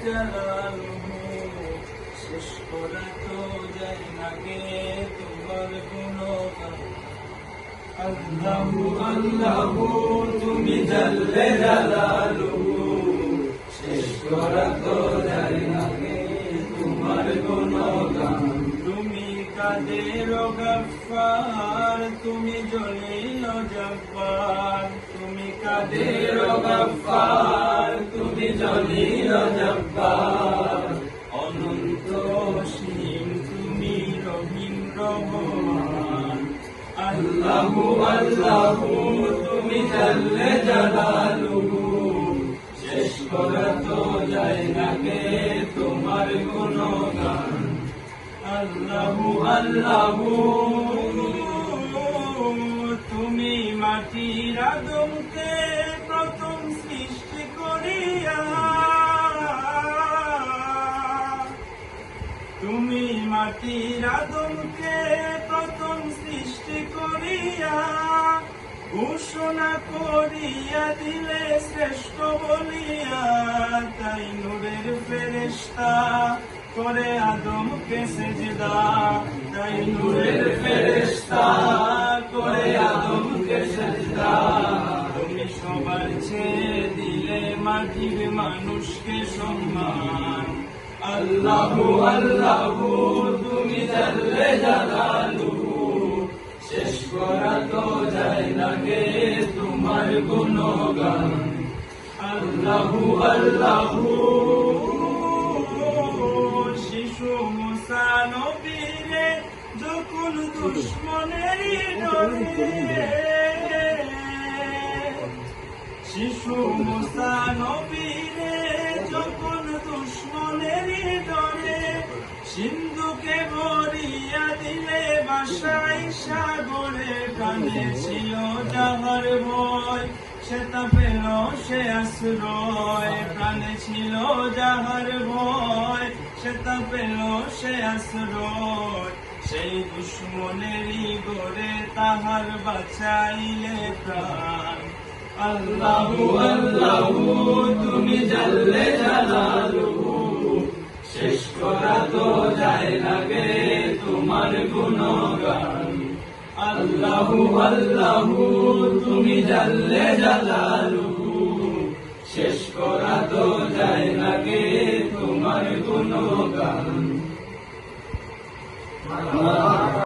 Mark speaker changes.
Speaker 1: জালালুহু শেষ করা তো যায় না গে তোমার গুণগান। আল্লাহু আল্লাহু তুমি জাল্লে জালালুহু শেষ করা তো যায় না গে তোমার গুণগান। তুমি কাদের গফফার তুমি জলিল জব্বার, তুমি কাদের গফফার তুমি জলিল জব্বার। অনন্ত অসীম তুমি রহিম রহমান। আল্লাহু আল্লাহু তুমি জাল্লে জালালুহু শেষ করা তো যায় না গে তোমার গুণগান। আল্লাহু আল্লাহু তুমি মাটির আদমকে প্রথম সৃষ্টি করিয়া, তুমি মাটির আদমকে প্রথম সৃষ্টি করিয়া ঘোষণা করিয়া দিলে শ্রেষ্ঠ বলিয়া। তাই নূরের ফেরেশতা করে আদমকে সেজদা, তাই নূরের ফেরেশতা করে আদমকে সেজদা। তুমি সবার ছেড়ে দিলে মাটির মানুষকে সম্মান। আল্লাহু আল্লাহু তুমি জাল্লে জালালুহু শেষ করা তো যায় না গে তোমার গুণগান। আল্লাহু আল্লাহু শিশু মুসা নবীরে যখন দুশ্মনেরই ডরে, শিশু মুসা নবীরে যখন দুশ্মনেরই ডরে সিন্ধুকে ভরিয়া দিলে বাসায় সাগরে। কানে ছিল যাহার ভয় সে তা পেল সে আশ্রয়, প্রাণে ছিল যাহার ভয় সে তা পেল সে আশ্রয়। সেই দুশ্মনেরই গড়ে তাহার বাঁচাইলে প্রাণ। আল্লাহু আল্লাহু তুমি জাল্লে জালালুহু শেষ করা তো যায় না গে তোমার গুণগান। আল্লাহু আল্লাহু তুমি জাল্লে জালালুহু শেষ করা তো যায় না গে তোমার গুণগান।